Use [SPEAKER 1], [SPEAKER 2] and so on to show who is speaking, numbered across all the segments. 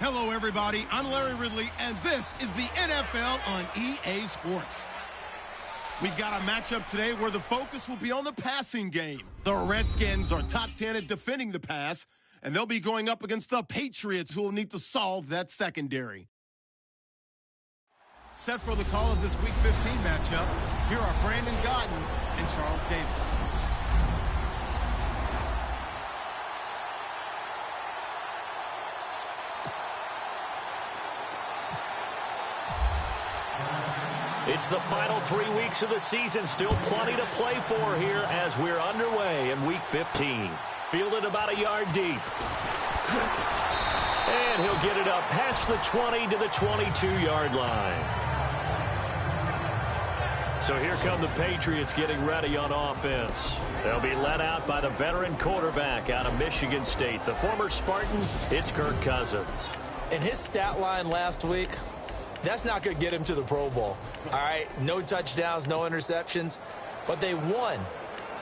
[SPEAKER 1] Hello, everybody. I'm Larry Ridley, and this is the NFL on EA Sports. We've got a matchup today where the focus will be on the passing game. The Redskins are top 10 at defending the pass, and they'll be going up against the Patriots, who will need to solve that secondary. Set for the call of this Week 15 matchup, here are Brandon Godden and Charles Davis.
[SPEAKER 2] It's the final 3 weeks of the season. Still plenty to play for here as we're underway in Week 15. Fielded about a yard deep. And he'll get it up past the 20 to the 22-yard line. So here come the Patriots getting ready on offense. They'll be led out by the veteran quarterback out of Michigan State. The former Spartan, it's Kirk Cousins.
[SPEAKER 3] And his stat line last week, that's not going to get him to the Pro Bowl. All right, no touchdowns, no interceptions, but they won.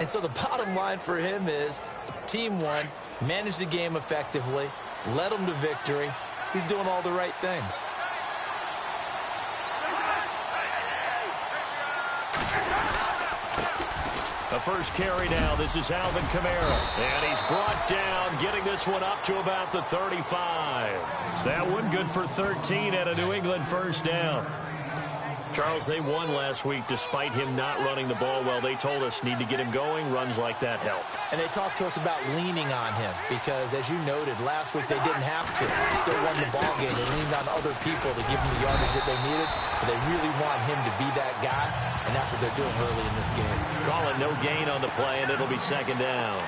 [SPEAKER 3] And so the bottom line for him is team won, managed the game effectively, led them to victory. He's doing all the right things.
[SPEAKER 2] The first carry now. This is Alvin Kamara. And he's brought down, getting this one up to about the 35. That one good for 13 at a New England first down. Charles, they won last week despite him not running the ball well. They told us need to get him going. Runs like that help.
[SPEAKER 3] And they talked to us about leaning on him because, as you noted, last week they didn't have to. They still won the ball game. They leaned on other people to give them the yardage that they needed. But they really want him to be that guy, and that's what they're doing early in this game.
[SPEAKER 2] Calling no gain on the play, and it'll be second down.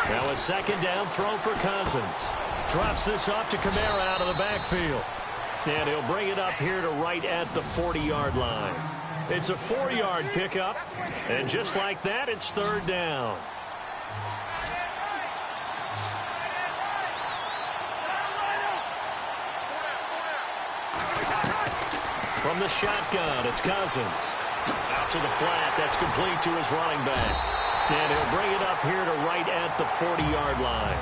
[SPEAKER 2] Now a second down throw for Cousins. Drops this off to Kamara out of the backfield. And he'll bring it up here to right at the 40-yard line. It's a 4-yard pickup. And just like that, it's third down. From the shotgun, it's Cousins. Out to the flat. That's complete to his running back. And he'll bring it up here to right at the 40-yard line.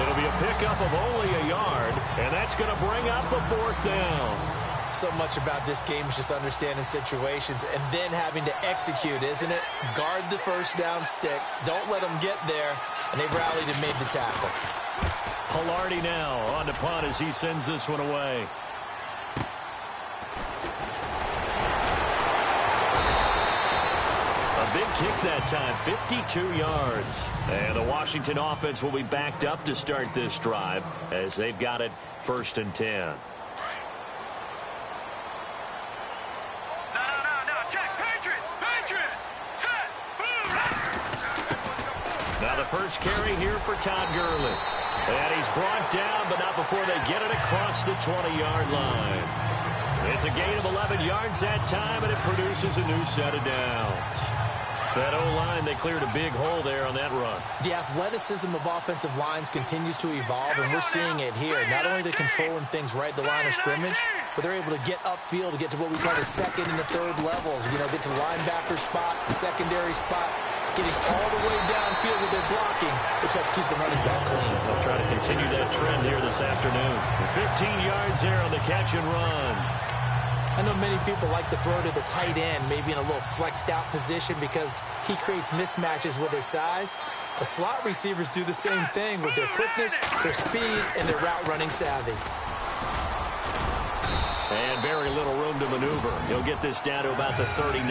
[SPEAKER 2] It'll be a pickup of only a yard, and that's going to bring up the fourth down.
[SPEAKER 3] So much about this game is just understanding situations and then having to execute, isn't it? Guard the first down sticks. Don't let them get there. And they rallied and made the tackle.
[SPEAKER 2] Hilardi now on to punt as he sends this one away. Big kick that time, 52 yards. And the Washington offense will be backed up to start this drive as they've got it 1st and 10.
[SPEAKER 4] No, Jack, Patriot, set, boom.
[SPEAKER 2] Now the first carry here for Todd Gurley. And he's brought down, but not before they get it across the 20-yard line. It's a gain of 11 yards that time, and it produces a new set of downs. That O-line, they cleared a big hole there on that run.
[SPEAKER 3] The athleticism of offensive lines continues to evolve, and we're seeing it here. Not only are they controlling things right at the line of scrimmage, but they're able to get upfield to get to what we call the second and the third levels. You know, get to the linebacker spot, the secondary spot, getting all the way downfield with their blocking, which helps keep the running back clean.
[SPEAKER 2] They'll try to continue that trend here this afternoon. 15 yards there on the catch and run.
[SPEAKER 3] I know many people like to throw to the tight end, maybe in a little flexed out position because he creates mismatches with his size. The slot receivers do the same thing with their quickness, their speed, and their route running savvy.
[SPEAKER 2] And very little room to maneuver. He'll get this down to about the 39.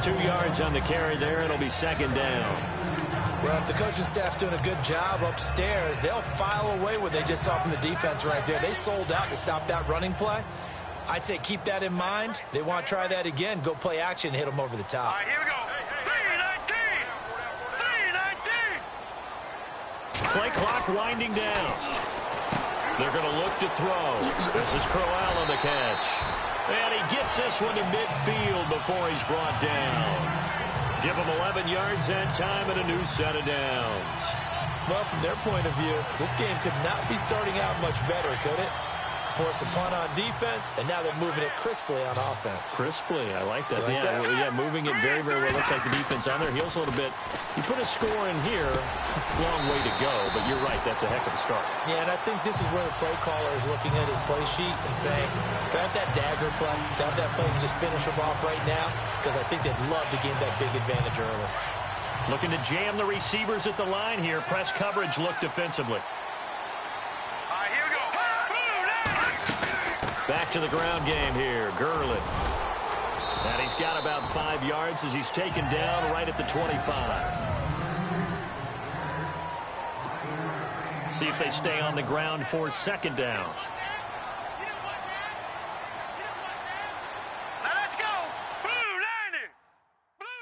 [SPEAKER 2] 2 yards on the carry there. It'll be second down.
[SPEAKER 3] Well, if the coaching staff's doing a good job upstairs, they'll file away what they just saw from the defense right there. They sold out to stop that running play. I'd say keep that in mind. They want to try that again. Go play action, hit them over the top.
[SPEAKER 4] All right, here we go. 3-19.
[SPEAKER 2] Play clock winding down. They're going to look to throw. This is Crowell on the catch. And he gets this one to midfield before he's brought down. Give him 11 yards that time and a new set of downs.
[SPEAKER 3] Well, from their point of view, this game could not be starting out much better, could it? force a punt on defense, and now they're moving it crisply on offense.
[SPEAKER 2] Crisply, I like that.
[SPEAKER 3] Like that?
[SPEAKER 2] Yeah, moving it very, very well. Looks like the defense on there heals a little bit. You put a score in here, long way to go, but you're right, that's a heck of a start.
[SPEAKER 3] Yeah, and I think this is where the play caller is looking at his play sheet and saying, grab that dagger play, grab that play and just finish them off right now, because I think they'd love to gain that big advantage early.
[SPEAKER 2] Looking to jam the receivers at the line here. Press coverage look defensively.
[SPEAKER 4] Here we go.
[SPEAKER 2] Back to the ground game here. Gurley. And he's got about 5 yards as he's taken down right at the 25. See if they stay on the ground for second down.
[SPEAKER 4] Now let's go. Blue 90. Blue 90.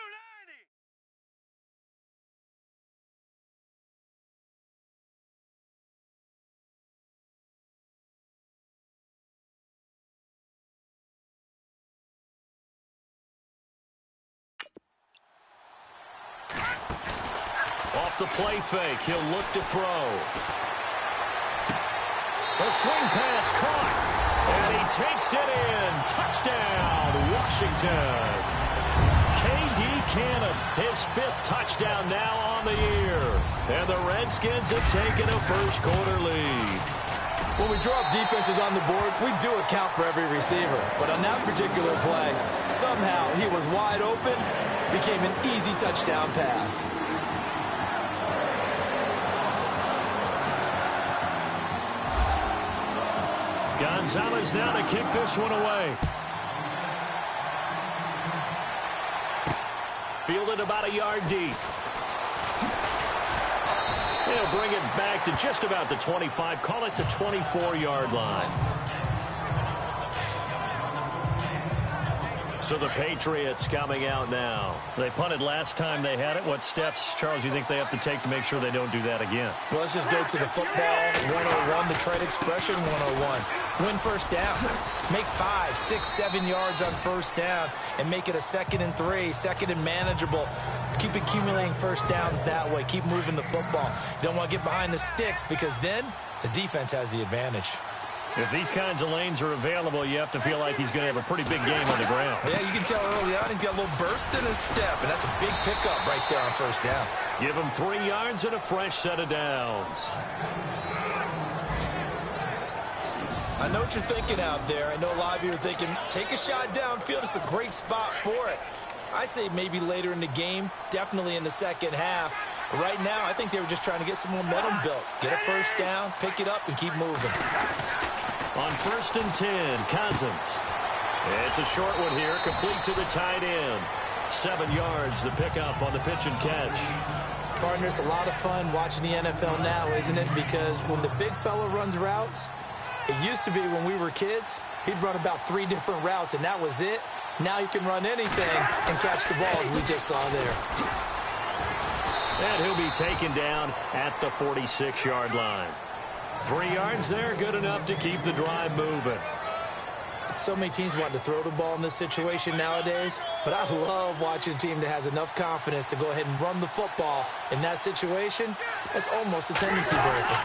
[SPEAKER 2] Off the play fake, he'll look to throw. The swing pass caught, and he takes it in. Touchdown, Washington. K.D. Cannon, his 5th touchdown now on the year. And the Redskins have taken a first-quarter lead.
[SPEAKER 3] When we draw up defenses on the board, we do account for every receiver. But on that particular play, somehow he was wide open, became an easy touchdown pass.
[SPEAKER 2] Gonzalez now to kick this one away. Fielded about a yard deep. He'll bring it back to just about the 25. Call it the 24-yard line. So the Patriots coming out now. They punted last time they had it. What steps, Charles, do you think they have to take to make sure they don't do that again?
[SPEAKER 3] Well, let's just go to the football 101, the trade expression 101. Win first down. Make 5, 6, 7 yards on first down and make it a 2nd and 3, 2nd and manageable. Keep accumulating first downs that way. Keep moving the football. You don't want to get behind the sticks because then the defense has the advantage.
[SPEAKER 2] If these kinds of lanes are available, you have to feel like he's going to have a pretty big game on the ground.
[SPEAKER 3] Yeah, you can tell early on he's got a little burst in his step, and that's a big pickup right there on first down.
[SPEAKER 2] Give him 3 yards and a fresh set of downs.
[SPEAKER 3] I know what you're thinking out there. I know a lot of you are thinking, take a shot downfield. It's a great spot for it. I'd say maybe later in the game, definitely in the second half. But right now, I think they were just trying to get some momentum built. Get a first down, pick it up, and keep moving.
[SPEAKER 2] On 1st and 10, Cousins. It's a short one here, complete to the tight end. 7 yards, the pickup on the pitch and catch.
[SPEAKER 3] Partner, it's a lot of fun watching the NFL now, isn't it? Because when the big fella runs routes, it used to be when we were kids, he'd run about 3 different routes, and that was it. Now he can run anything and catch the ball, as we just saw there.
[SPEAKER 2] And he'll be taken down at the 46-yard line. 3 yards there, good enough to keep the drive moving.
[SPEAKER 3] So many teams want to throw the ball in this situation nowadays, but I love watching a team that has enough confidence to go ahead and run the football in that situation. That's almost a tendency breaker.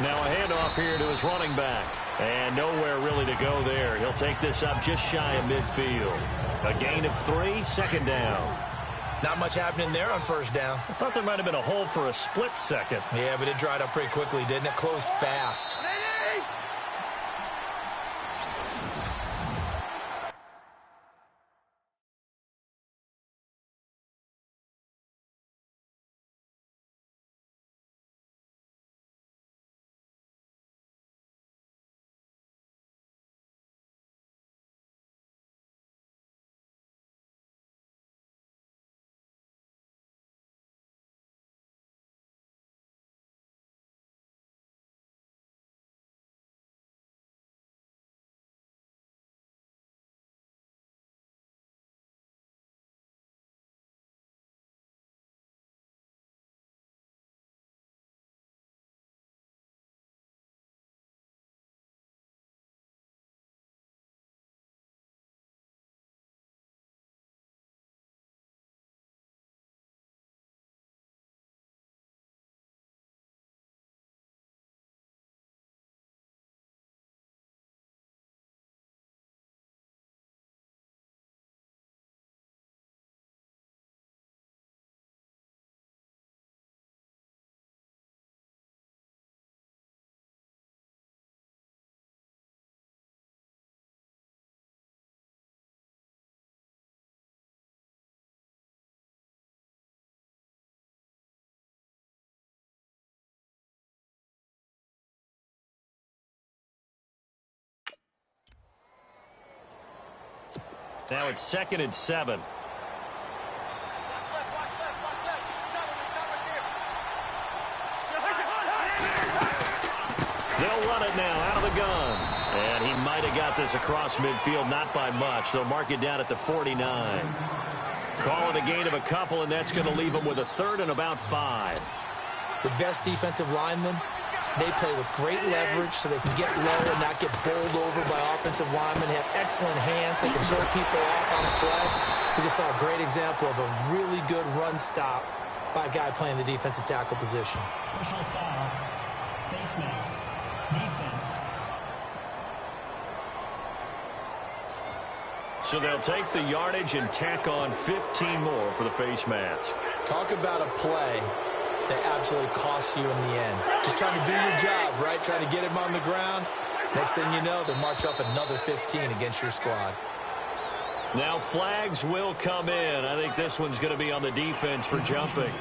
[SPEAKER 2] Now a handoff here to his running back. And nowhere really to go there. He'll take this up just shy of midfield. A gain of 3, 2nd down.
[SPEAKER 3] Not much happening there on first down.
[SPEAKER 2] I thought there might have been a hole for a split second.
[SPEAKER 3] Yeah, but it dried up pretty quickly, didn't it? Closed fast.
[SPEAKER 2] Now it's 2nd and 7. They'll run it now out of the gun. And he might have got this across midfield, not by much. They'll mark it down at the 49. Call it a gain of a couple, and that's going to leave them with a 3rd and about 5.
[SPEAKER 3] The best defensive linemen, they play with great leverage so they can get low and not get bowled over by offensive linemen. They have excellent hands. They can throw people off on a play. We just saw a great example of a really good run stop by a guy playing the defensive tackle position.
[SPEAKER 5] Personal foul, face mask, defense.
[SPEAKER 2] So they'll take the yardage and tack on 15 more for the face mask.
[SPEAKER 3] Talk about a play that absolutely costs you in the end. Just trying to do your job, right? Trying to get him on the ground. Next thing you know, they'll march off another 15 against your squad.
[SPEAKER 2] Now flags will come in. I think this one's going to be on the defense for jumping.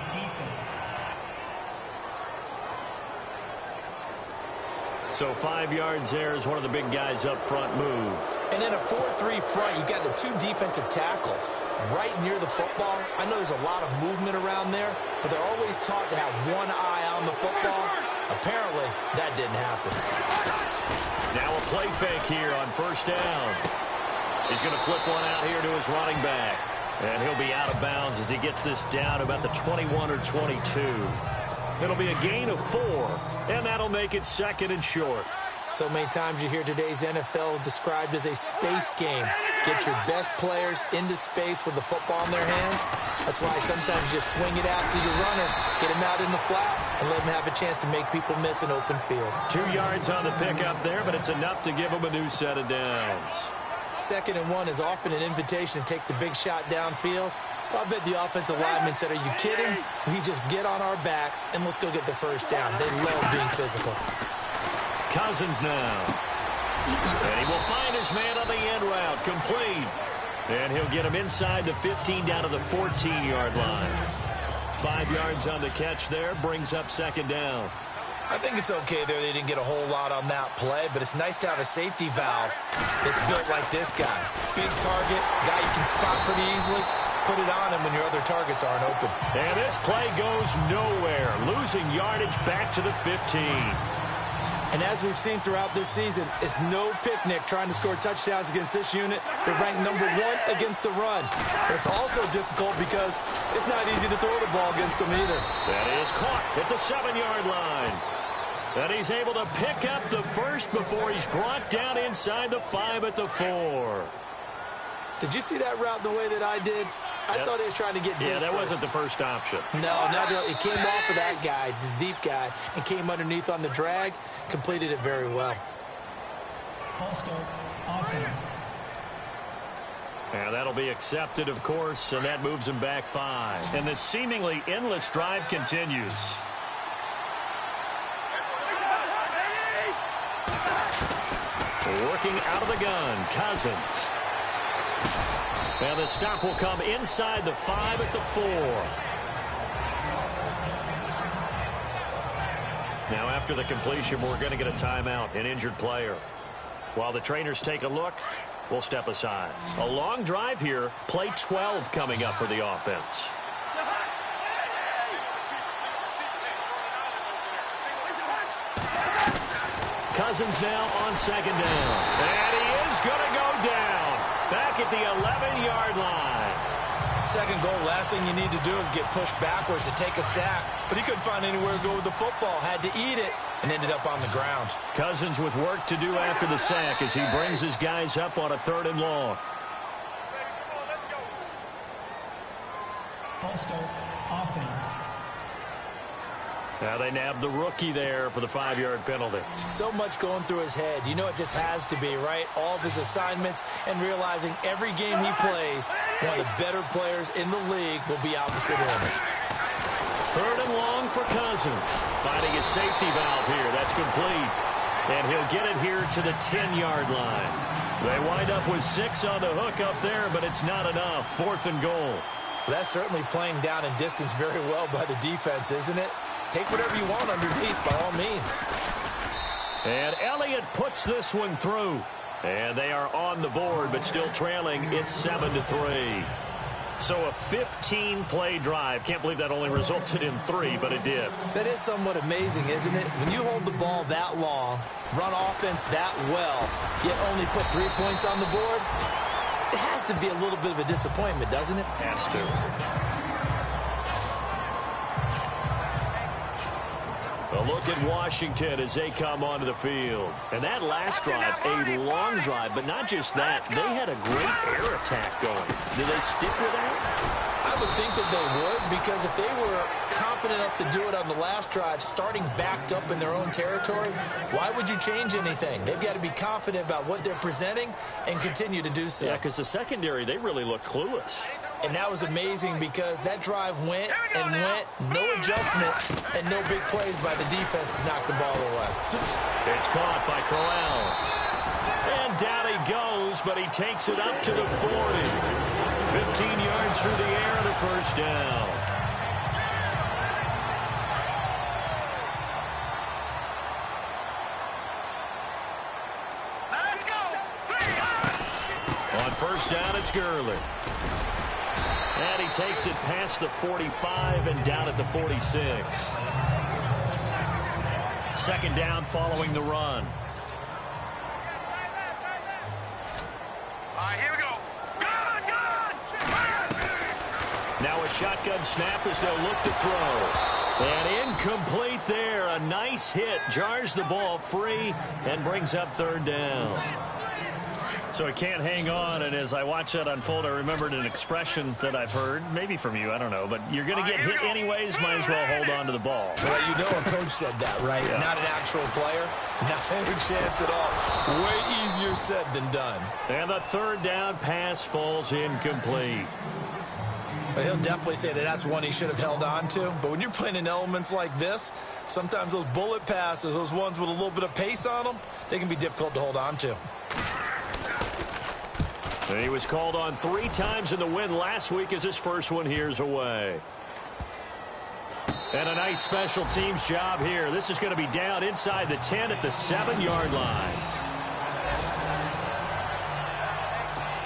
[SPEAKER 2] So 5 yards there as one of the big guys up front moved.
[SPEAKER 3] And in a 4-3 front, you got the 2 defensive tackles right near the football. I know there's a lot of movement around there, but they're always taught to have one eye on the football. Apparently, that didn't happen.
[SPEAKER 2] Now a play fake here on 1st down. He's going to flip one out here to his running back. And he'll be out of bounds as he gets this down about the 21 or 22. It'll be a gain of 4, and that'll make it 2nd and short.
[SPEAKER 3] So many times you hear today's NFL described as a space game. Get your best players into space with the football in their hands. That's why sometimes you swing it out to your runner, get him out in the flat, and let him have a chance to make people miss an open field. 2
[SPEAKER 2] yards on the pickup there, but it's enough to give him a new set of downs.
[SPEAKER 3] 2nd and 1 is often an invitation to take the big shot downfield. Well, I bet the offensive lineman said, are you kidding? We just get on our backs and let's go get the 1st down. They love being physical.
[SPEAKER 2] Cousins now. And he will find his man on the end route. Complete. And he'll get him inside the 15 down to the 14-yard line. 5 yards on the catch there. Brings up 2nd down.
[SPEAKER 3] I think it's okay there. They didn't get a whole lot on that play, but it's nice to have a safety valve that's built like this guy. Big target, guy you can spot pretty easily. Put it on him when your other targets aren't open.
[SPEAKER 2] And this play goes nowhere. Losing yardage back to the 15.
[SPEAKER 3] And as we've seen throughout this season, it's no picnic trying to score touchdowns against this unit. They're ranked number 1 against the run. But it's also difficult because it's not easy to throw the ball against them either.
[SPEAKER 2] That is caught at the 7-yard line. And he's able to pick up the 1st before he's brought down inside the 5 at the 4.
[SPEAKER 3] Did you see that route the way that I did? I thought he was trying to get deep.
[SPEAKER 2] Yeah, that
[SPEAKER 3] first.
[SPEAKER 2] wasn't the first option.
[SPEAKER 3] No, it came off of that guy, the deep guy, and came underneath on the drag, completed it very well.
[SPEAKER 5] False start, offense.
[SPEAKER 2] And that'll be accepted, of course, and that moves him back 5. And this seemingly endless drive continues. Working out of the gun, Cousins. And the stop will come inside the 5 at the 4. Now after the completion, we're going to get a timeout, an injured player. While the trainers take a look, we'll step aside. A long drive here, play 12 coming up for the offense. Cousins now on 2nd down. And he is going to go down. Back at the 11-yard line.
[SPEAKER 3] 2nd goal, last thing you need to do is get pushed backwards to take a sack. But he couldn't find anywhere to go with the football. Had to eat it and ended up on the ground.
[SPEAKER 2] Cousins with work to do after the sack as he brings his guys up on a 3rd and long.
[SPEAKER 5] False start, offense.
[SPEAKER 2] Now they nab the rookie there for the 5-yard penalty.
[SPEAKER 3] So much going through his head. You know it just has to be, right? All of his assignments and realizing every game he plays, one of the better players in the league will be opposite him.
[SPEAKER 2] 3rd and long for Cousins. Finding his safety valve here. That's complete. And he'll get it here to the 10-yard line. They wind up with 6 on the hook up there, but it's not enough. 4th and goal.
[SPEAKER 3] Well, that's certainly playing down in distance very well by the defense, isn't it? Take whatever you want underneath, by all means.
[SPEAKER 2] And Elliott puts this one through. And they are on the board, but still trailing. It's 7-3. So a 15-play drive. Can't believe that only resulted in 3, but it did.
[SPEAKER 3] That is somewhat amazing, isn't it? When you hold the ball that long, run offense that well, yet only put 3 points on the board, it has to be a little bit of a disappointment, doesn't it?
[SPEAKER 2] Has to. A look at Washington as they come onto the field. And that last drive, a long drive, but not just that. They had a great air attack going. Do they stick with that?
[SPEAKER 3] I would think that they would, because if they were confident enough to do it on the last drive, starting backed up in their own territory, why would you change anything? They've got to be confident about what they're presenting and continue to do so.
[SPEAKER 2] Yeah, because the secondary, they really look clueless.
[SPEAKER 3] And that was amazing because that drive went and went, no adjustments, and no big plays by the defense to knock the ball away.
[SPEAKER 2] It's caught by Crowell. And down he goes, but he takes it up to the 40. 15 yards through the air and a first down.
[SPEAKER 4] Let's go.
[SPEAKER 2] On first down, it's Gurley. And he takes it past the 45 and down at the 46. Second down following the run.
[SPEAKER 4] All right, here we go. Good.
[SPEAKER 2] Now a shotgun snap as they'll look to throw. And incomplete there. A nice hit. Jars the ball free and brings up third down. So it can't hang on, and as I watch that unfold, I remembered an expression that I've heard, maybe from you, I don't know, but you're going to get hit anyways, might as well hold on to the ball.
[SPEAKER 3] Well, you know a coach said that, right?
[SPEAKER 2] Yeah.
[SPEAKER 3] Not an actual player. Not a chance at all. Way easier said than done.
[SPEAKER 2] And the third down pass falls incomplete.
[SPEAKER 3] But he'll definitely say that that's one he should have held on to. But when you're playing in elements like this, sometimes those bullet passes, those ones with a little bit of pace on them, they can be difficult to hold on to.
[SPEAKER 2] And he was called on 3 times in the win last week as his first one here's away. And a nice special teams job here. This is going to be down inside the 10 at the 7-yard line.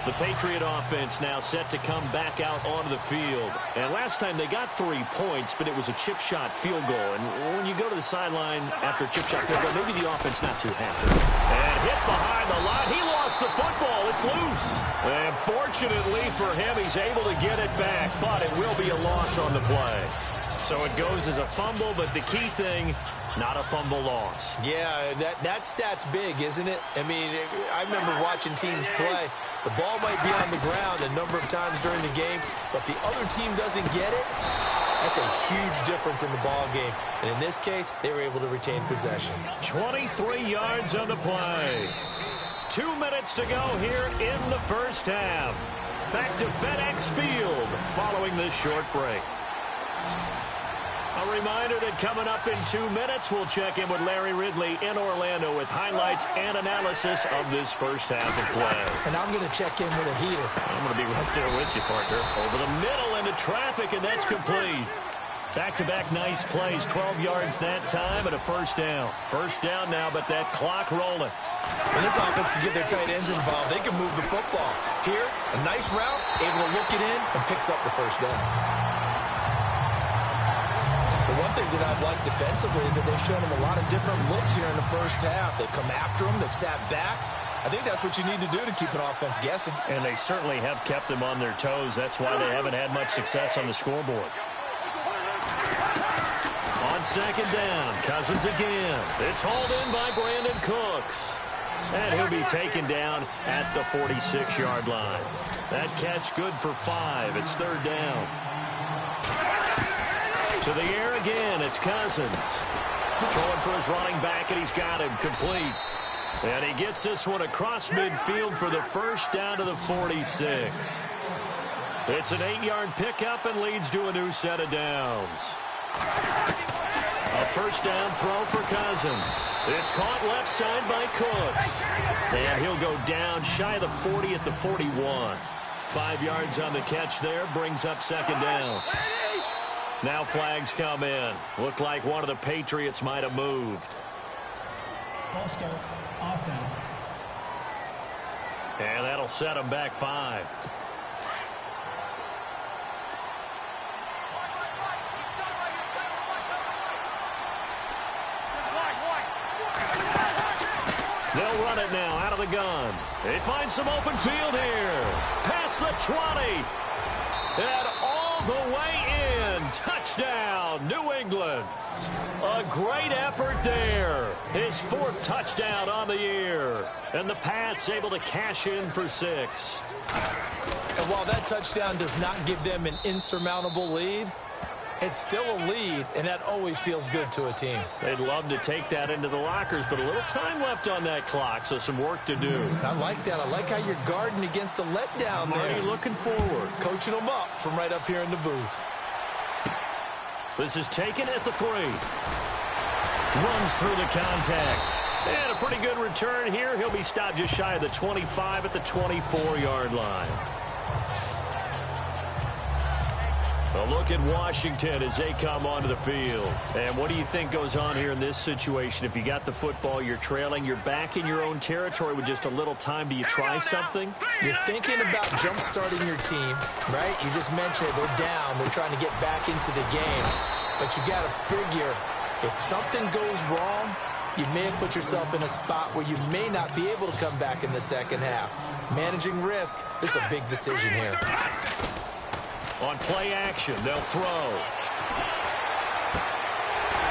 [SPEAKER 2] The Patriot offense now set to come back out onto the field. And last time they got 3 points, but it was a chip shot field goal. And when you go to the sideline after a chip shot field goal, maybe the offense not too happy. And hit behind the line. He lost the football. It's loose. And fortunately for him, he's able to get it back. But it will be a loss on the play. So it goes as a fumble, but the key thing, not a fumble loss.
[SPEAKER 3] Yeah, that stat's big, isn't it? I mean, I remember watching teams play. The ball might be on the ground a number of times during the game, but if the other team doesn't get it, that's a huge difference in the ball game. And in this case, they were able to retain possession.
[SPEAKER 2] 23 yards on the play. 2 minutes to go here in the first half. Back to FedEx Field following this short break. A reminder that coming up in 2 minutes, we'll check in with Larry Ridley in Orlando with highlights and analysis of this first half of play.
[SPEAKER 3] And I'm going to check in with a heater.
[SPEAKER 2] I'm going to be right there with you, partner. Over the middle into traffic, and that's complete. Back-to-back nice plays, 12 yards that time, and a first down. First down now, but that clock rolling.
[SPEAKER 3] When this offense can get their tight ends involved, they can move the football. Here, a nice route, able to look it in, and picks up the first down. One thing that I've liked defensively is that they've shown them a lot of different looks here in the first half. They've come after them. They've sat back. I think that's what you need to do to keep an offense guessing.
[SPEAKER 2] And they certainly have kept them on their toes. That's why they haven't had much success on the scoreboard. On second down, Cousins again. It's hauled in by Brandon Cooks. And he'll be taken down at the 46-yard line. That catch good for 5. It's third down. To the air again, it's Cousins. Throwing for his running back, and he's got him complete. And he gets this one across midfield for the first down to the 46. It's an 8-yard pickup and leads to a new set of downs. A first down throw for Cousins. It's caught left side by Cooks. And he'll go down shy of the 40 at the 41. 5 yards on the catch there, brings up second down. Now flags come in. Looked like one of the Patriots might have moved.
[SPEAKER 5] False start, offense.
[SPEAKER 2] And that'll set them back 5. They'll run it now out of the gun. They find some open field here. Past the 20. And all the way in. Touchdown, New England. A great effort there. His 4th touchdown on the year. And the Pats able to cash in for 6.
[SPEAKER 3] And while that touchdown does not give them an insurmountable lead, it's still a lead, and that always feels good to a team.
[SPEAKER 2] They'd love to take that into the lockers, but a little time left on that clock, so some work to do.
[SPEAKER 3] I like that. I like how you're guarding against a letdown there.
[SPEAKER 2] Already looking forward.
[SPEAKER 3] Coaching them up from right up here in the booth.
[SPEAKER 2] This is taken at the 3. Runs through the contact. And a pretty good return here. He'll be stopped just shy of the 25 at the 24-yard line. A look at Washington as they come onto the field. And what do you think goes on here in this situation? If you got the football, you're trailing, you're back in your own territory with just a little time. Do you try something?
[SPEAKER 3] You're thinking about jump-starting your team, right? You just mentioned they're down. They're trying to get back into the game. But you got to figure, if something goes wrong, you may have put yourself in a spot where you may not be able to come back in the second half. Managing risk is a big decision here.
[SPEAKER 2] On play action, they'll throw.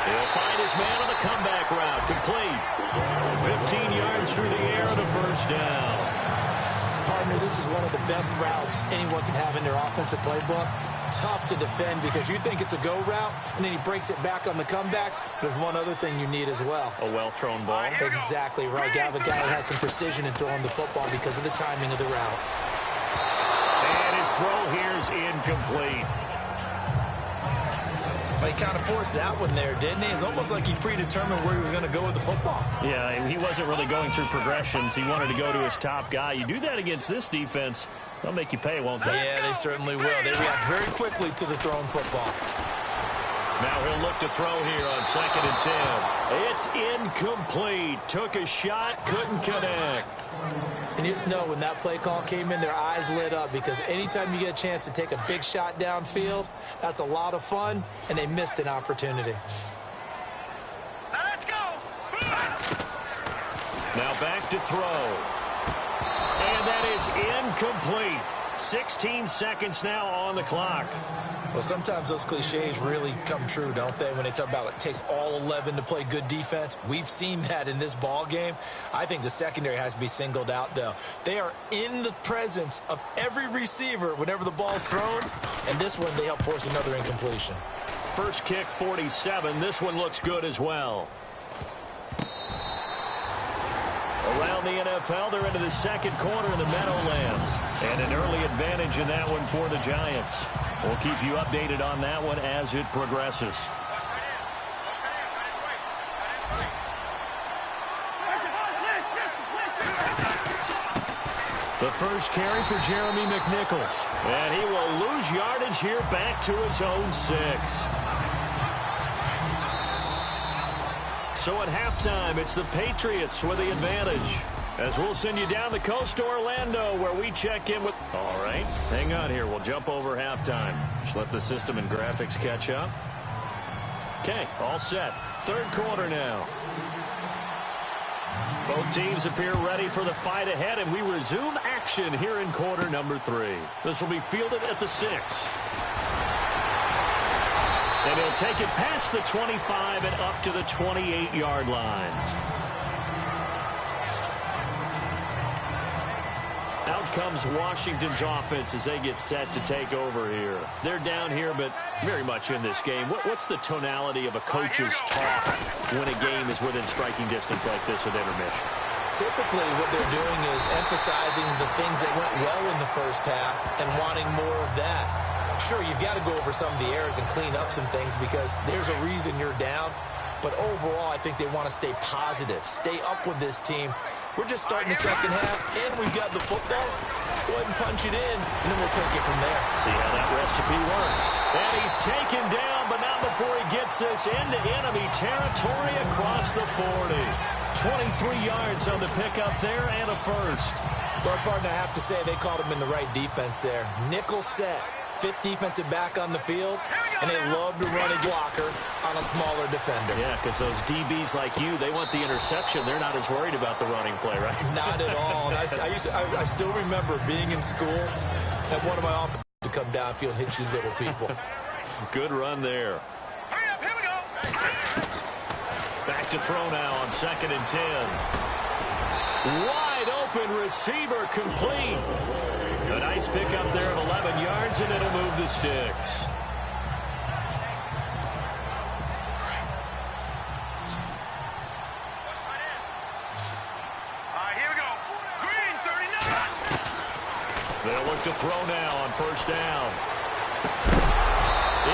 [SPEAKER 2] He'll find his man on the comeback route. Complete. 15 yards through the air and a first down.
[SPEAKER 3] Partner, this is one of the best routes anyone can have in their offensive playbook. Tough to defend because you think it's a go route, and then he breaks it back on the comeback. There's one other thing you need as well.
[SPEAKER 2] A well-thrown ball.
[SPEAKER 3] Exactly right. You have a guy who has some precision in throwing the football because of the timing of the route.
[SPEAKER 2] His throw here is incomplete.
[SPEAKER 3] But he kind of forced that one there, didn't he? It's almost like he predetermined where he was going to go with the football.
[SPEAKER 2] Yeah, he wasn't really going through progressions. He wanted to go to his top guy. You do that against this defense, they'll make you pay, won't they?
[SPEAKER 3] Yeah, they certainly will. They react very quickly to the thrown football.
[SPEAKER 2] Now he'll look to throw here on 2nd and 10. It's incomplete. Took a shot, couldn't connect.
[SPEAKER 3] And you just know when that play call came in, their eyes lit up because anytime you get a chance to take a big shot downfield, that's a lot of fun, and they missed an opportunity.
[SPEAKER 4] Let's go.
[SPEAKER 2] Now back to throw. And that is incomplete. 16 seconds now on the clock.
[SPEAKER 3] Well, sometimes those cliches really come true, don't they? When they talk about it takes all 11 to play good defense. We've seen that in this ball game. I think the secondary has to be singled out, though. They are in the presence of every receiver whenever the ball's thrown. And this one, they help force another incompletion.
[SPEAKER 2] First kick, 47. This one looks good as well. Around the NFL, they're into the second quarter in the Meadowlands. And an early advantage in that one for the Giants. We'll keep you updated on that one as it progresses. The first carry for Jeremy McNichols. And he will lose yardage here back to his own 6. So at halftime, it's the Patriots with the advantage. As we'll send you down the coast to Orlando where we check in with... All right, hang on here. We'll jump over halftime. Just let the system and graphics catch up. Okay, all set. Third quarter now. Both teams appear ready for the fight ahead, and we resume action here in quarter number 3. This will be fielded at the 6. And he'll take it past the 25 and up to the 28-yard line. Out comes Washington's offense as they get set to take over here. They're down here, but very much in this game. What's the tonality of a coach's talk when a game is within striking distance like this at intermission?
[SPEAKER 3] Typically, what they're doing is emphasizing the things that went well in the first half and wanting more of that. Sure, you've got to go over some of the errors and clean up some things because there's a reason you're down. But overall, I think they want to stay positive, stay up with this team. We're just starting the second half, and we've got the football. Let's go ahead and punch it in, and then we'll take it from there.
[SPEAKER 2] See how that recipe works. And he's taken down, but not before he gets this into enemy territory across the 40. 23 yards on the pickup there and a first.
[SPEAKER 3] Well, partner, I have to say they called him in the right defense there. Nickel set, fifth defensive back on the field, and they love to run a blocker on a smaller defender.
[SPEAKER 2] Yeah, because those DBs like you, they want the interception. They're not as worried about the running play, right?
[SPEAKER 3] Not at all. And I still remember being in school and one of my offenses to come downfield and hit you little people.
[SPEAKER 2] Good run there.
[SPEAKER 4] Hurry up, here we go.
[SPEAKER 2] Back to throw now on 2nd and 10. Wide open receiver complete. A nice pick up there of 11 yards, and it'll move the sticks.
[SPEAKER 4] All right, here we go. Green, 39.
[SPEAKER 2] They'll look to throw now on 1st down.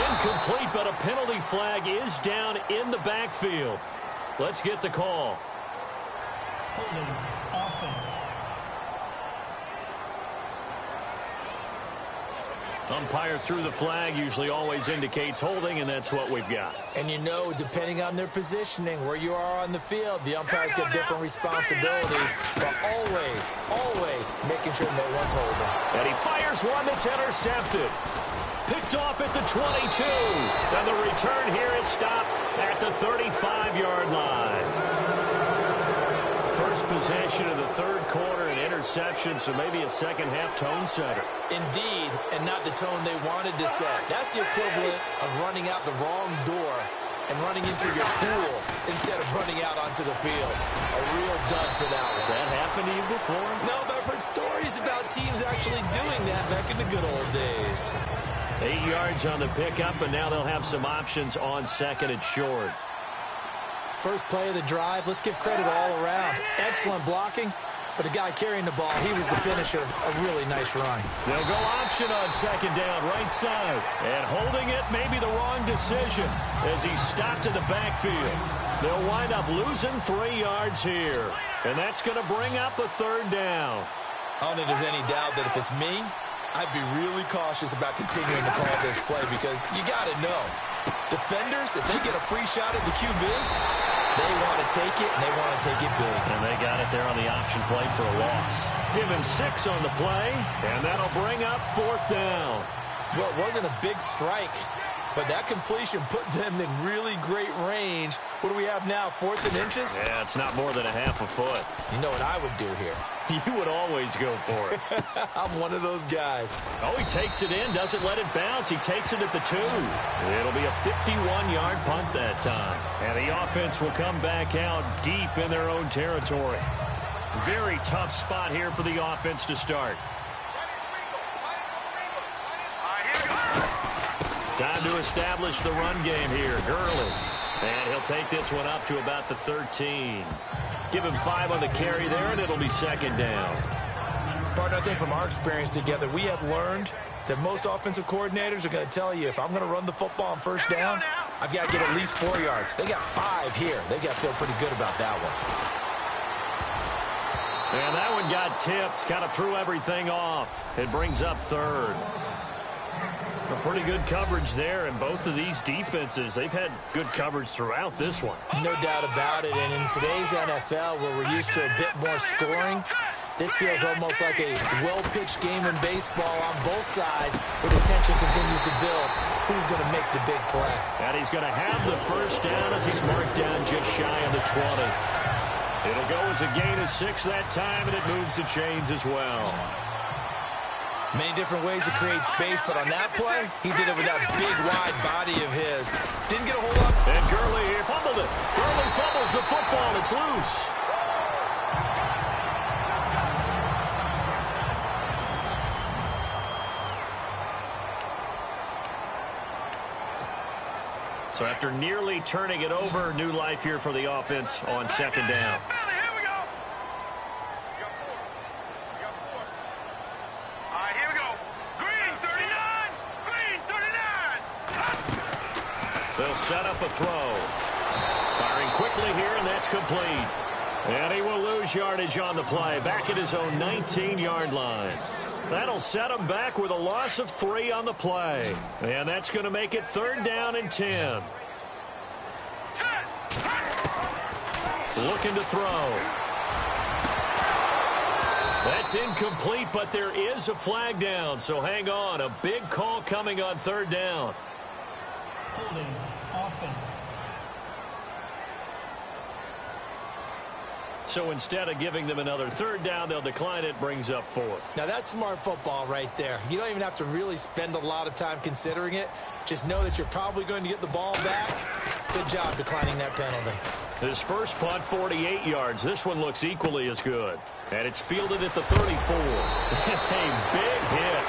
[SPEAKER 2] Incomplete, but a penalty flag is down in the backfield. Let's get the call.
[SPEAKER 5] Holding. Offense.
[SPEAKER 2] Umpire threw the flag, usually always indicates holding, and that's what we've got.
[SPEAKER 3] And you know, depending on their positioning, where you are on the field, the umpires get different responsibilities, but always making sure no one's holding.
[SPEAKER 2] And he fires one that's intercepted. Picked off at the 22. And the return here is stopped at the 35-yard line. First possession of the 3rd quarter, an interception, so maybe a second-half tone setter.
[SPEAKER 3] Indeed, and not the tone they wanted to set. That's the equivalent of running out the wrong door and running into your pool instead of running out onto the field. A real dud for that one.
[SPEAKER 2] Has that happened to you before?
[SPEAKER 3] No, but I've heard stories about teams actually doing that back in the good old days.
[SPEAKER 2] 8 yards on the pickup, and now they'll have some options on 2nd and short.
[SPEAKER 3] First play of the drive, let's give credit all around. Excellent blocking, but the guy carrying the ball, he was the finisher. A really nice run.
[SPEAKER 2] They'll go option on 2nd down, right side. And holding it may be the wrong decision as he stopped in the backfield. They'll wind up losing 3 yards here. And that's going to bring up a 3rd down.
[SPEAKER 3] I don't think there's any doubt that if it's me, I'd be really cautious about continuing to call this play because you got to know. Defenders, if they get a free shot at the QB, they want to take it, and they want to take it big.
[SPEAKER 2] And they got it there on the option play for a loss. Give him 6 on the play, and that'll bring up 4th down.
[SPEAKER 3] Well, it wasn't a big strike, but that completion put them in really great range. What do we have now, 4th and inches?
[SPEAKER 2] Yeah, it's not more than a half a foot.
[SPEAKER 3] You know what I would do here?
[SPEAKER 2] You would always go for it.
[SPEAKER 3] I'm one of those guys.
[SPEAKER 2] Oh, he takes it in, doesn't let it bounce. He takes it at the 2. It'll be a 51-yard punt that time. And the offense will come back out deep in their own territory. Very tough spot here for the offense to start.
[SPEAKER 4] All right, here we go.
[SPEAKER 2] Time to establish the run game here. Gurley. And he'll take this one up to about the 13. Give him 5 on the carry there, and it'll be 2nd down.
[SPEAKER 3] Partner, I think from our experience together, we have learned that most offensive coordinators are going to tell you, if I'm going to run the football on 1st down, I've got to get at least 4 yards. They got 5 here. They got to feel pretty good about that one.
[SPEAKER 2] And that one got tipped, kind of threw everything off. It brings up 3rd. A pretty good coverage there, and both of these defenses, they've had good coverage throughout this one.
[SPEAKER 3] No doubt about it, and in today's NFL, where we're used to a bit more scoring, this feels almost like a well-pitched game in baseball on both sides, where the tension continues to build. Who's going to make the big play?
[SPEAKER 2] And he's going to have the 1st down as he's marked down just shy of the 20. It'll go as a gain of 6 that time, and it moves the chains as well.
[SPEAKER 3] Many different ways to create space, but on that play, he did it with that big, wide body of his. Didn't get a hold up.
[SPEAKER 2] And Gurley here fumbled it. Gurley fumbles the football. It's loose. So after nearly turning it over, new life here for the offense on 2nd down. They'll set up a throw. Firing quickly here, and that's complete. And he will lose yardage on the play, back at his own 19-yard line. That'll set him back with a loss of 3 on the play. And that's going to make it 3rd down and 10. Looking to throw. That's incomplete, but there is a flag down, so hang on. A big call coming on third down.
[SPEAKER 5] Holding offense.
[SPEAKER 2] So instead of giving them another third down, they'll decline it, brings up 4.
[SPEAKER 3] Now, that's smart football right there. You don't even have to really spend a lot of time considering it. Just know that you're probably going to get the ball back. Good job declining that penalty.
[SPEAKER 2] His first punt, 48 yards. This one looks equally as good. And it's fielded at the 34. A big hit.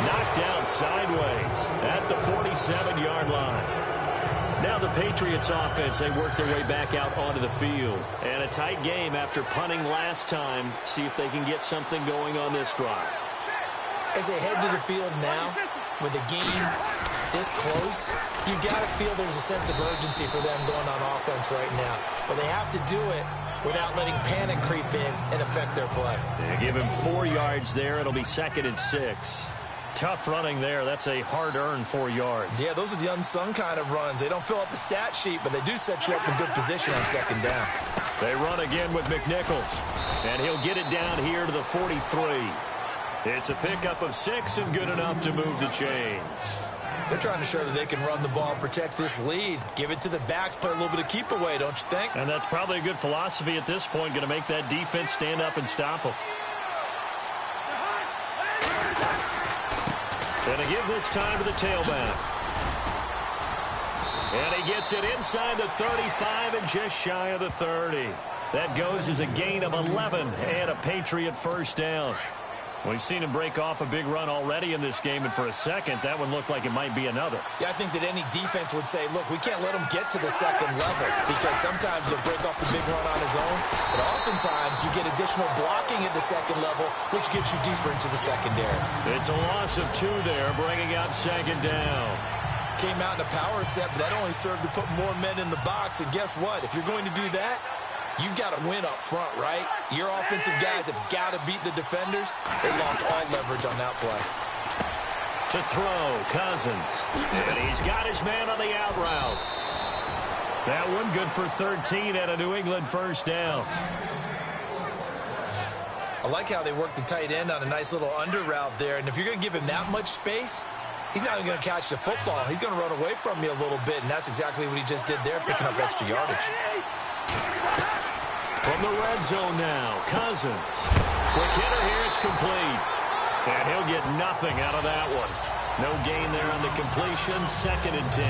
[SPEAKER 2] Knocked down sideways at the 47-yard line. Now the Patriots offense, they work their way back out onto the field. And a tight game after punting last time. See if they can get something going on this drive.
[SPEAKER 3] As they head to the field now, with the game this close, you got to feel there's a sense of urgency for them going on offense right now. But they have to do it without letting panic creep in and affect their play.
[SPEAKER 2] They give him 4 yards there. It'll be 2nd and 6. Tough running there. That's a hard-earned 4 yards.
[SPEAKER 3] Yeah, those are the unsung kind of runs. They don't fill up the stat sheet, but they do set you up in good position on 2nd down.
[SPEAKER 2] They run again with McNichols, and he'll get it down here to the 43. It's a pickup of 6 and good enough to move the chains.
[SPEAKER 3] They're trying to show that they can run the ball and protect this lead. Give it to the backs, play a little bit of keep away, don't you think?
[SPEAKER 2] And that's probably a good philosophy at this point, going to make that defense stand up and stop them. And to give this time to the tailback. And he gets it inside the 35 and just shy of the 30. That goes as a gain of 11 and a Patriot first down. We've seen him break off a big run already in this game, and for a second, that one looked like it might be another.
[SPEAKER 3] Yeah, I think that any defense would say, look, we can't let him get to the 2nd level, because sometimes he'll break off the big run on his own, but oftentimes you get additional blocking at the 2nd level, which gets you deeper into the secondary.
[SPEAKER 2] It's a loss of 2 there, bringing up 2nd down.
[SPEAKER 3] Came out in a power set, but that only served to put more men in the box, and guess what? If you're going to do that, you've got to win up front, right? Your offensive guys have got to beat the defenders. They lost all leverage on that play.
[SPEAKER 2] To throw, Cousins. And he's got his man on the out route. That one good for 13 at a New England first down.
[SPEAKER 3] I like how they work the tight end on a nice little under route there. And if you're going to give him that much space, he's not even going to catch the football. He's going to run away from you a little bit, and that's exactly what he just did there, picking up extra yardage.
[SPEAKER 2] From the red zone now, Cousins. Quick hitter here, it's complete. And he'll get nothing out of that one. No gain there on the completion, 2nd and 10.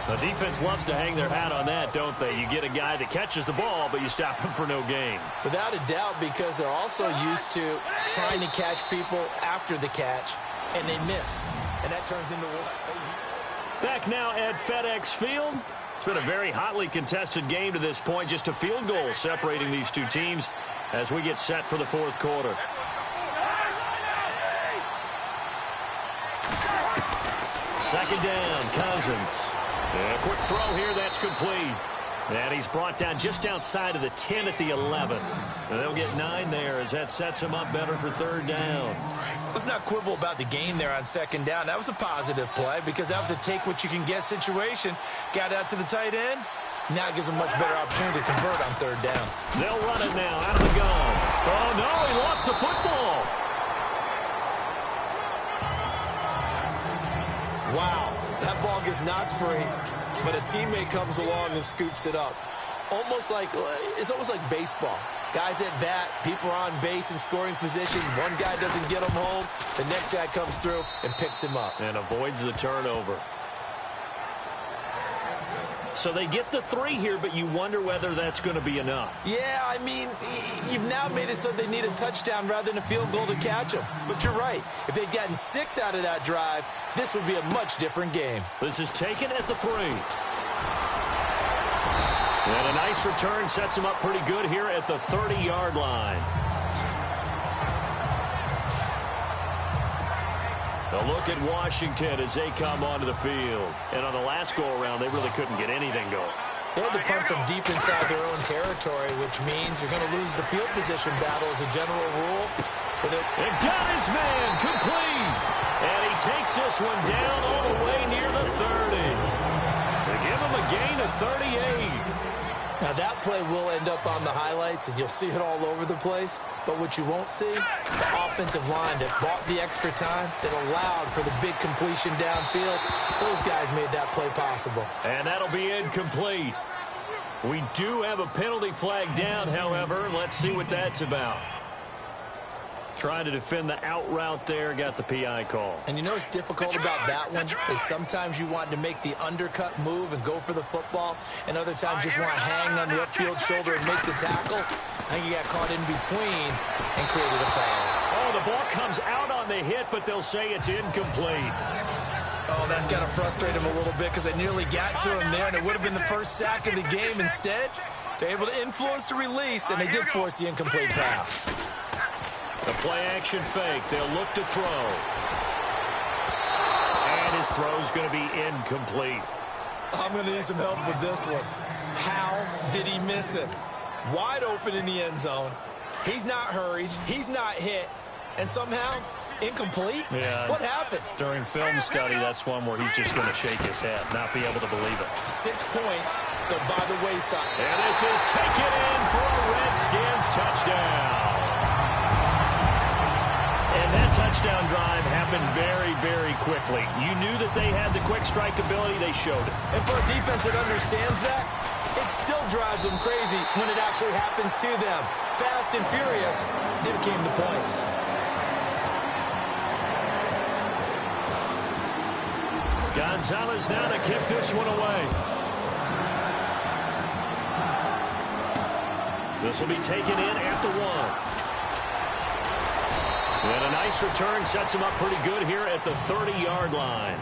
[SPEAKER 2] The defense loves to hang their hat on that, don't they? You get a guy that catches the ball, but you stop him for no gain.
[SPEAKER 3] Without a doubt, because they're also used to trying to catch people after the catch, and they miss. And that turns into what?
[SPEAKER 2] Back now at FedEx Field. It's been a very hotly contested game to this point. Just a field goal separating these two teams as we get set for the 4th quarter. Second down, Cousins. And a quick throw here, that's complete. And he's brought down just outside of the 10 at the 11. And they'll get 9 there as that sets him up better for 3rd down.
[SPEAKER 3] Let's not quibble about the gain there on 2nd down. That was a positive play because that was a take-what-you-can-get situation. Got out to the tight end. Now it gives them a much better opportunity to convert on 3rd down.
[SPEAKER 2] They'll run it now out of the gun. Oh, no, he lost the football.
[SPEAKER 3] Wow, that ball gets knocked free, but a teammate comes along and scoops it up. It's almost like baseball. Guys at bat, people are on base in scoring position. One guy doesn't get him home. The next guy comes through and picks him up.
[SPEAKER 2] And avoids the turnover. So they get the 3 here, but you wonder whether that's going to be enough.
[SPEAKER 3] Yeah, I mean, you've now made it so they need a touchdown rather than a field goal to catch them. But you're right. If they'd gotten 6 out of that drive, this would be a much different game.
[SPEAKER 2] This is taken at the 3. And a nice return sets him up pretty good here at the 30-yard line. A look at Washington as they come onto the field. And on the last go-around, they really couldn't get anything going.
[SPEAKER 3] They had to punt from deep inside their own territory, which means you're going to lose the field position battle as a general rule.
[SPEAKER 2] And got his man complete. And he takes this one down all the way near the 30. They give him a gain of 38.
[SPEAKER 3] Now, that play will end up on the highlights, and you'll see it all over the place. But what you won't see, the offensive line that bought the extra time, that allowed for the big completion downfield, those guys made that play possible.
[SPEAKER 2] And that'll be incomplete. We do have a penalty flag down, however. Let's see what that's about. Trying to defend the out route there, got the PI call.
[SPEAKER 3] And you know what's difficult about that one is sometimes you want to make the undercut move and go for the football, and other times just want to hang on the upfield shoulder and make the tackle. I think he got caught in between and created a foul.
[SPEAKER 2] Oh, the ball comes out on the hit, but they'll say it's incomplete.
[SPEAKER 3] Oh, that's got to frustrate him a little bit because they nearly got to him there, and it would have been the first sack of the game. Instead, they're able to influence the release, and they did force the incomplete pass.
[SPEAKER 2] The play-action fake. They'll look to throw. And his throw's going to be incomplete.
[SPEAKER 3] I'm going to need some help with this one. How did he miss it? Wide open in the end zone. He's not hurried. He's not hit. And somehow, incomplete?
[SPEAKER 2] Yeah.
[SPEAKER 3] What happened?
[SPEAKER 2] During film study, that's one where he's just going to shake his head, not be able to believe it.
[SPEAKER 3] 6 points go by the wayside.
[SPEAKER 2] And this is taken in for a Redskins touchdown. And that touchdown drive happened very, very quickly. You knew that they had the quick strike ability. They showed it.
[SPEAKER 3] And for a defense that understands that, it still drives them crazy when it actually happens to them. Fast and furious, there came the points.
[SPEAKER 2] Gonzalez now to kick this one away. This will be taken in at the 1. And a nice return sets him up pretty good here at the 30-yard line.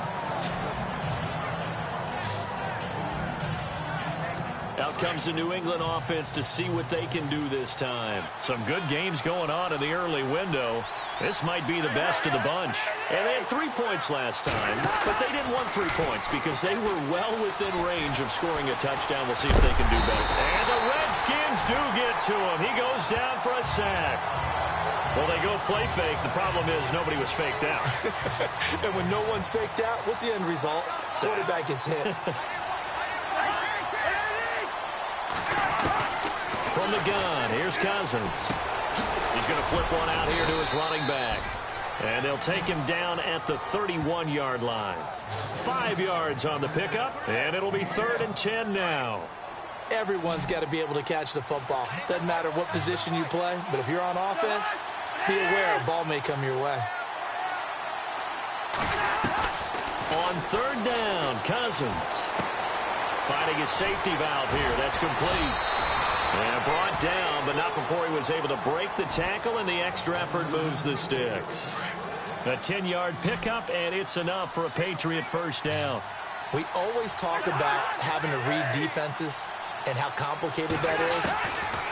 [SPEAKER 2] Out comes the New England offense to see what they can do this time. Some good games going on in the early window. This might be the best of the bunch. And they had 3 points last time, but they didn't want 3 points because they were well within range of scoring a touchdown. We'll see if they can do better. And the Redskins do get to him. He goes down for a sack. Well, they go play fake. The problem is nobody was faked out.
[SPEAKER 3] And when no one's faked out, what's the end result? Quarterback gets hit.
[SPEAKER 2] From the gun, here's Cousins. He's going to flip one out here to his running back. And they'll take him down at the 31-yard line. 5 yards on the pickup, and it'll be 3rd and 10 now.
[SPEAKER 3] Everyone's got to be able to catch the football. Doesn't matter what position you play, but if you're on offense, be aware a ball may come your way.
[SPEAKER 2] On 3rd down, Cousins. Finding his safety valve here. That's complete. And brought down, but not before he was able to break the tackle, and the extra effort moves the sticks. A 10-yard pickup, and it's enough for a Patriot first down.
[SPEAKER 3] We always talk about having to read defenses and how complicated that is.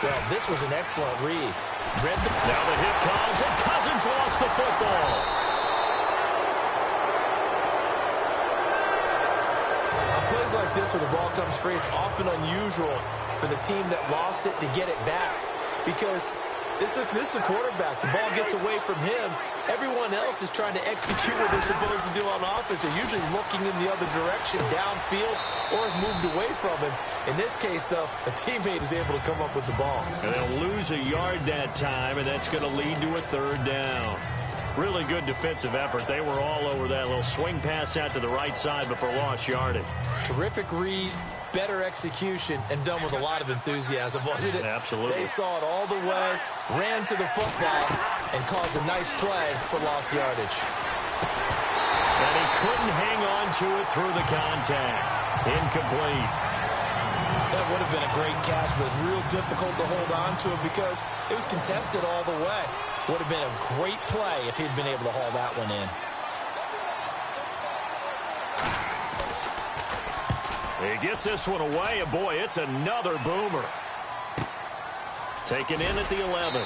[SPEAKER 3] Well, this was an excellent read.
[SPEAKER 2] Now the hit comes, and Cousins lost the football.
[SPEAKER 3] On plays like this where the ball comes free, it's often unusual for the team that lost it to get it back, because this is a quarterback. The ball gets away from him. Everyone else is trying to execute what they're supposed to do on offense. They're usually looking in the other direction, downfield, or have moved away from him. In this case, though, a teammate is able to come up with the ball.
[SPEAKER 2] And they'll lose a yard that time, and that's going to lead to a 3rd down. Really good defensive effort. They were all over that little swing pass out to the right side before lost yardage.
[SPEAKER 3] Terrific read, better execution, and done with a lot of enthusiasm, wasn't it?
[SPEAKER 2] Absolutely.
[SPEAKER 3] They saw it all the way, ran to the football, and caused a nice play for lost yardage.
[SPEAKER 2] And he couldn't hang on to it through the contact. Incomplete.
[SPEAKER 3] That would have been a great catch, but it's real difficult to hold on to it because it was contested all the way. Would have been a great play if he'd been able to haul that one in.
[SPEAKER 2] He gets this one away, and boy, it's another boomer. Taken in at the 11.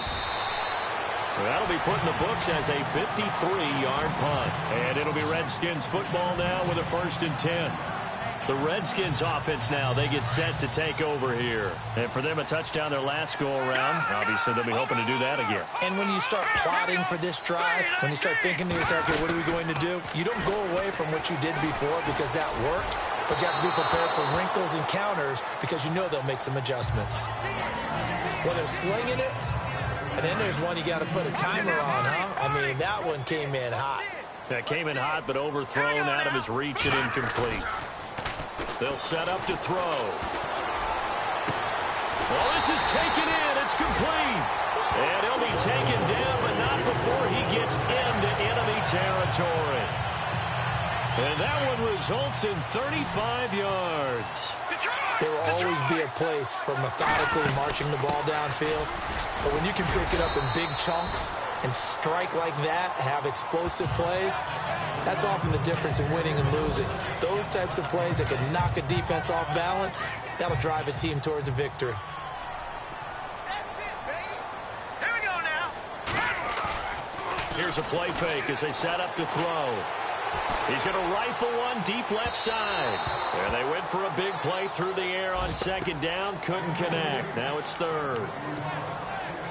[SPEAKER 2] That'll be put in the books as a 53-yard punt. And it'll be Redskins football now with a 1st and 10. The Redskins offense now, they get set to take over here. And for them, a touchdown their last go-around. Obviously, they'll be hoping to do that again.
[SPEAKER 3] And when you start plotting for this drive, when you start thinking to yourself, okay, what are we going to do? You don't go away from what you did before because that worked. but you have to be prepared for wrinkles and counters because you know they'll make some adjustments. Well, they're slinging it, and then there's one you got to put a timer on, huh? I mean, that one came in hot.
[SPEAKER 2] That came in hot, but overthrown out of his reach and incomplete. They'll set up to throw. Well, this is taken in. It's complete. And he'll be taken down, but not before he gets into enemy territory. And that one results in 35 yards.
[SPEAKER 3] There will always be a place for methodically marching the ball downfield. But when you can pick it up in big chunks and strike like that, have explosive plays, that's often the difference in winning and losing. Those types of plays that can knock a defense off balance, that'll drive a team towards a victory.
[SPEAKER 4] Here we go now.
[SPEAKER 2] Here's a play fake as they set up to throw. He's going to rifle one deep left side. And they went for a big play through the air on second down. Couldn't connect. Now it's third.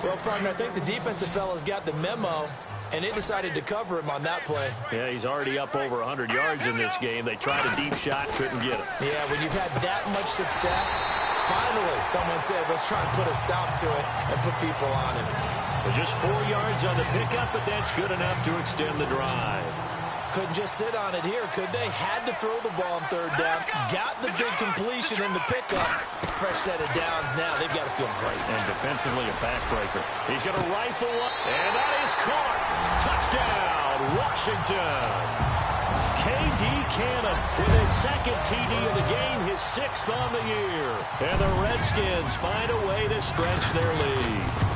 [SPEAKER 3] Well, partner, I think the defensive fellas got the memo, and they decided to cover him on that play.
[SPEAKER 2] Yeah, he's already up over 100 yards in this game. They tried a deep shot, couldn't get it.
[SPEAKER 3] Yeah, when you've had that much success, finally someone said, let's try and put a stop to it and put people on him.
[SPEAKER 2] Well, just 4 yards on the pickup, but that's good enough to extend the drive.
[SPEAKER 3] Couldn't just sit on it here, could they? Had to throw the ball on third down. Got the big completion in the pickup. Fresh set of downs now. They've got to feel great.
[SPEAKER 2] And defensively a backbreaker. He's going to rifle one. And that is caught. Touchdown, Washington. K.D. Cannon with his second TD of the game, his 6th on the year. And the Redskins find a way to stretch their lead.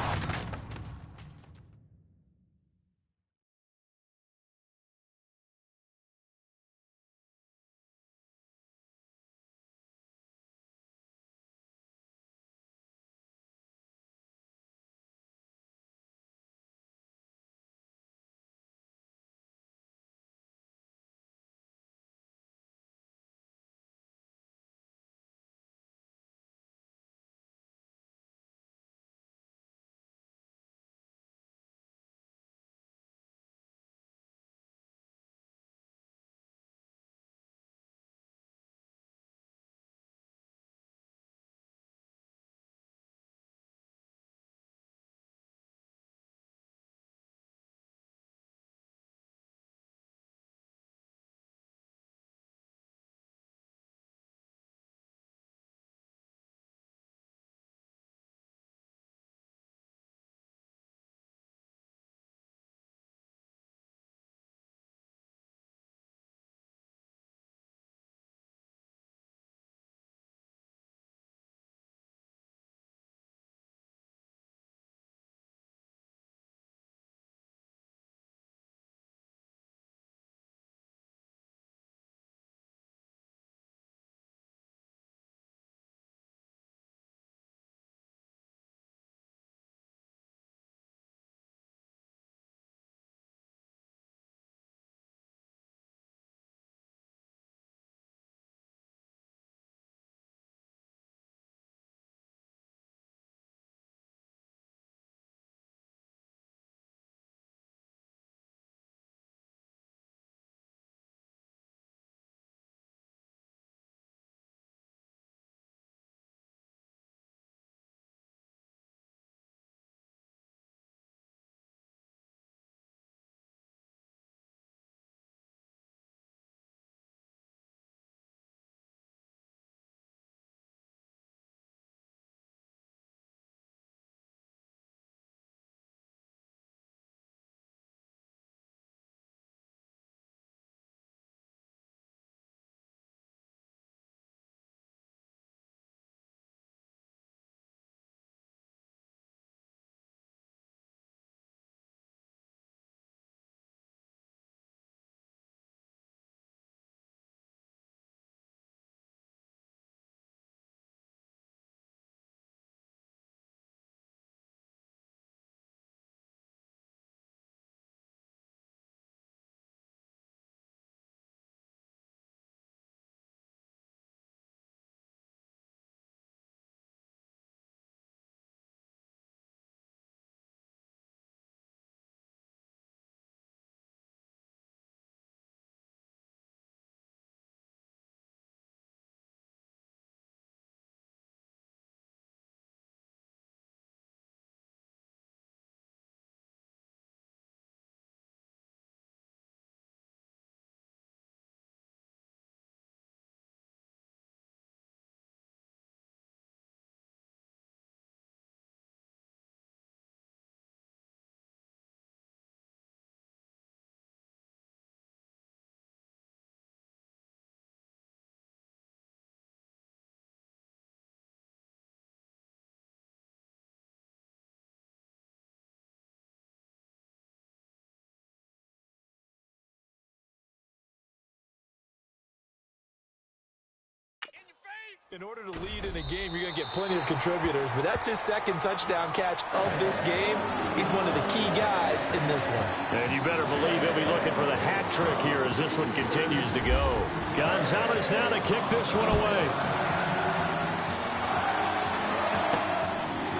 [SPEAKER 3] In order to lead in a game, you're going to get plenty of contributors, but that's his second touchdown catch of this game. He's one of the key guys in this one.
[SPEAKER 2] And you better believe he'll be looking for the hat trick here as this one continues to go. Gonzalez now to kick this one away.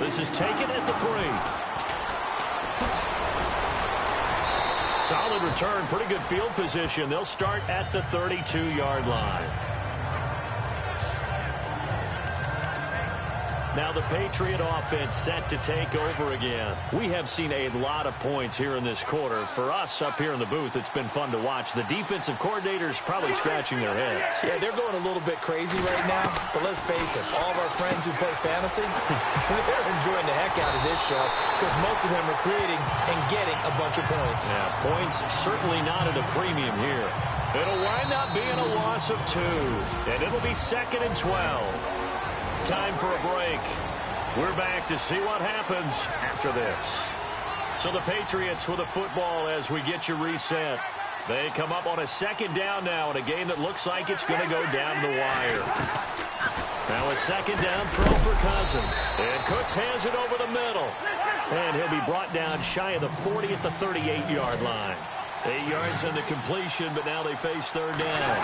[SPEAKER 2] This is taken at the 3. Solid return, pretty good field position. They'll start at the 32-yard line. Now the Patriot offense set to take over again. We have seen a lot of points here in this quarter. For us up here in the booth, it's been fun to watch. The defensive coordinators probably scratching their heads.
[SPEAKER 3] Yeah, they're going a little bit crazy right now. But let's face it, all of our friends who play fantasy, they're enjoying the heck out of this show because most of them are creating and getting a bunch of points.
[SPEAKER 2] Yeah, points certainly not at a premium here. It'll wind up being a loss of 2. And it'll be 2nd and 12. Time for a break. We're back to see what happens after this. So the Patriots with the football as we get you reset. They come up on a 2nd down now in a game that looks like it's going to go down the wire. Now a 2nd down throw for Cousins. And Cooks has it over the middle. And he'll be brought down shy of the 40 at the 38-yard line. 8 yards into completion, but now they face 3rd down.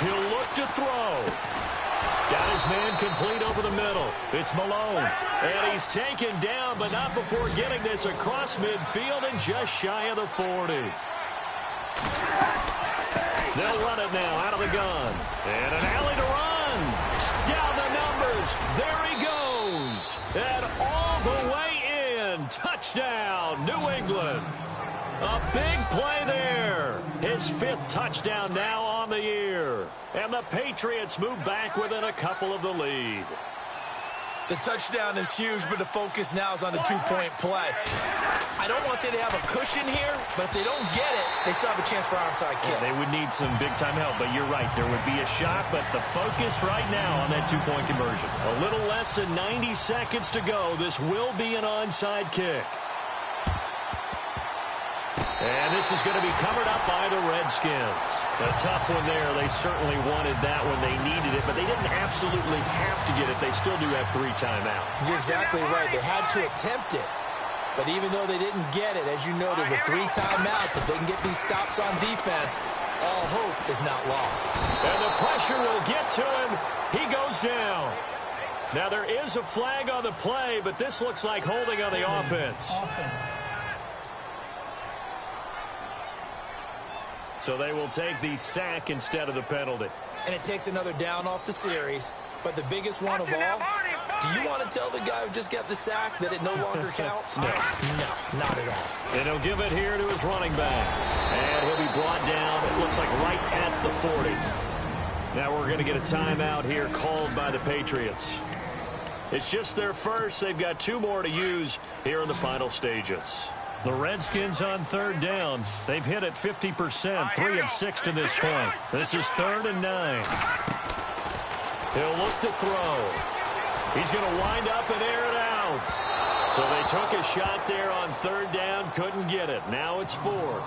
[SPEAKER 2] He'll look to throw. Got his man complete over the middle. It's Malone. And he's taken down, but not before getting this across midfield and just shy of the 40. They'll run it now out of the gun. And an alley to run. Down the numbers. There he goes. And all the way in. Touchdown, New England. A big play there. His 5th touchdown now on the year. And the Patriots move back within a couple of the lead.
[SPEAKER 3] The touchdown is huge, but the focus now is on the 2-point play. I don't want to say they have a cushion here, but if they don't get it, they still have a chance for onside kick.
[SPEAKER 2] They would need some big-time help, but you're right. There would be a shot, but the focus right now on that 2-point conversion. A little less than 90 seconds to go. This will be an onside kick. And this is going to be covered up by the Redskins. A tough one there. They certainly wanted that when they needed it, but they didn't absolutely have to get it. They still do have 3 timeouts.
[SPEAKER 3] You're exactly right. They had to attempt it. But even though they didn't get it, as you noted, with 3 timeouts, if they can get these stops on defense, all hope is not lost.
[SPEAKER 2] And the pressure will get to him. He goes down. Now there is a flag on the play, but this looks like holding on the offense. So they will take the sack instead of the penalty.
[SPEAKER 3] And it takes another down off the series. But the biggest one of all, do you want to tell the guy who just got the sack that it no longer counts?
[SPEAKER 2] No.
[SPEAKER 3] No, not at all.
[SPEAKER 2] And he'll give it here to his running back. And he'll be brought down, it looks like right at the 40. Now we're going to get a timeout here called by the Patriots. It's just their first. They've got 2 more to use here in the final stages. The Redskins on 3rd down. They've hit it 50%, 3 of 6 to this point. This is 3rd and 9. He'll look to throw. He's going to wind up and air it out. So they took a shot there on 3rd down, couldn't get it. Now it's 4.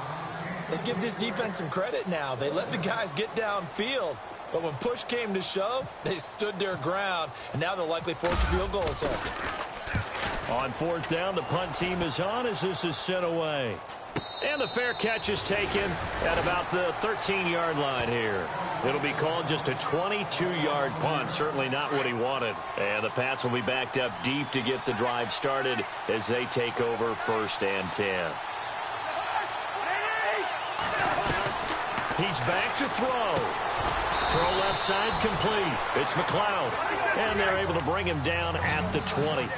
[SPEAKER 3] Let's give this defense some credit now. They let the guys get downfield. But when push came to shove, they stood their ground. And now they'll likely force a field goal attempt.
[SPEAKER 2] On 4th down, the punt team is on as this is sent away. And the fair catch is taken at about the 13-yard line here. It'll be called just a 22-yard punt. Certainly not what he wanted. And the Pats will be backed up deep to get the drive started as they take over 1st and 10. He's back to throw. Throw left side complete. It's McLeod. And they're able to bring him down at the 20.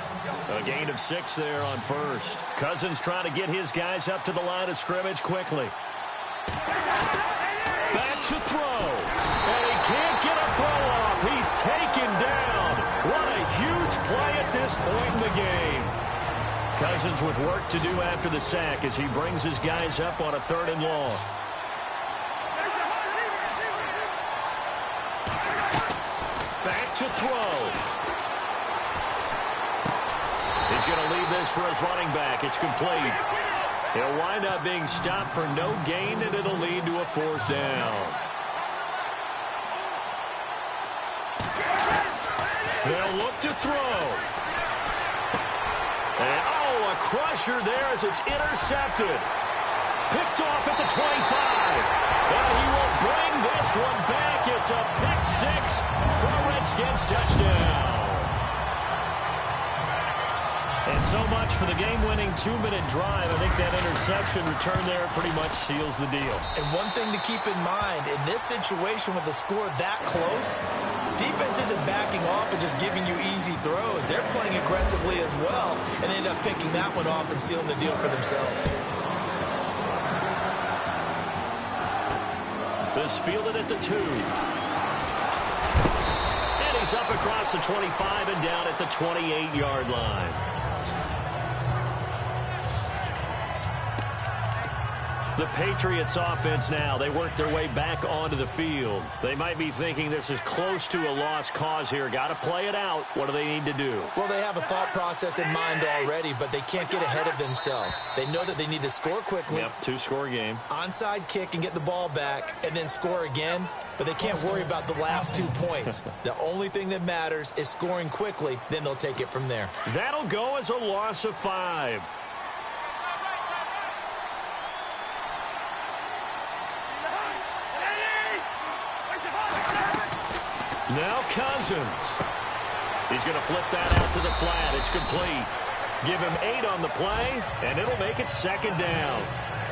[SPEAKER 2] A gain of 6 there on 1st. Cousins trying to get his guys up to the line of scrimmage quickly. Back to throw. And he can't get a throw off. He's taken down. What a huge play at this point in the game. Cousins with work to do after the sack as he brings his guys up on a 3rd and long. Back to throw. He's going to leave this for his running back. It's complete. He'll wind up being stopped for no gain, and it'll lead to a 4th down. They'll look to throw. And, a crusher there as it's intercepted. Picked off at the 25. And he will bring this one back. It's a pick six for a Redskins touchdown. And so much for the game-winning 2-minute drive. I think that interception return there pretty much seals the deal.
[SPEAKER 3] And one thing to keep in mind, in this situation with the score that close, defense isn't backing off and just giving you easy throws. They're playing aggressively as well, and they end up picking that one off and sealing the deal for themselves.
[SPEAKER 2] This fielded at the 2. And he's up across the 25 and down at the 28-yard line. The Patriots offense now. They work their way back onto the field. They might be thinking this is close to a lost cause here. Got to play it out. What do they need to do?
[SPEAKER 3] Well, they have a thought process in mind already, but they can't get ahead of themselves. They know that they need to score quickly.
[SPEAKER 2] Yep, 2-score game.
[SPEAKER 3] Onside kick and get the ball back and then score again, but they can't worry about the last 2 points. The only thing that matters is scoring quickly, then they'll take it from there.
[SPEAKER 2] That'll go as a loss of 5. Now Cousins. He's going to flip that out to the flat. It's complete. Give him 8 on the play, and it'll make it 2nd down.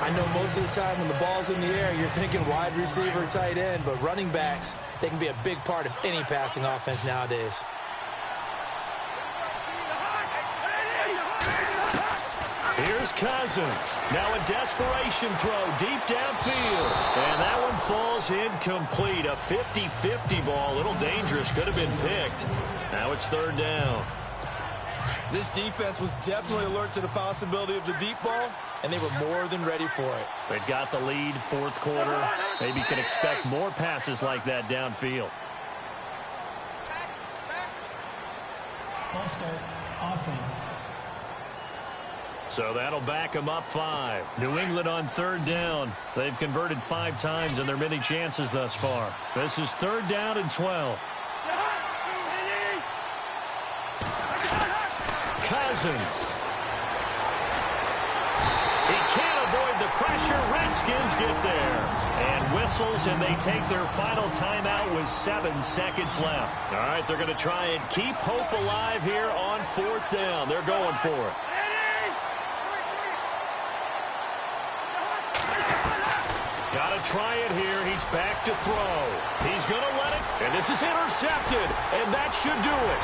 [SPEAKER 3] I know most of the time when the ball's in the air, you're thinking wide receiver, tight end, but running backs, they can be a big part of any passing offense nowadays.
[SPEAKER 2] Here's Cousins. Now a desperation throw deep downfield. And that one falls incomplete. A 50-50 ball. A little dangerous. Could have been picked. Now it's 3rd down.
[SPEAKER 3] This defense was definitely alert to the possibility of the deep ball, and they were more than ready for it.
[SPEAKER 2] They've got the lead, 4th quarter. Maybe can expect more passes like that downfield.
[SPEAKER 5] False start, offense.
[SPEAKER 2] So that'll back them up 5. New England on 3rd down. They've converted 5 times in their many chances thus far. This is 3rd down and 12. Cousins. He can't avoid the pressure. Redskins get there. And whistles, and they take their final timeout with 7 seconds left. All right, they're going to try and keep hope alive here on 4th down. They're going for it. Got to try it here. He's back to throw. He's going to let it, and this is intercepted, and that should do it.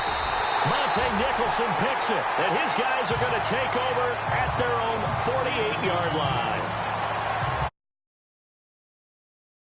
[SPEAKER 2] Monte Nicholson picks it, and his guys are going to take over at their own 48-yard line.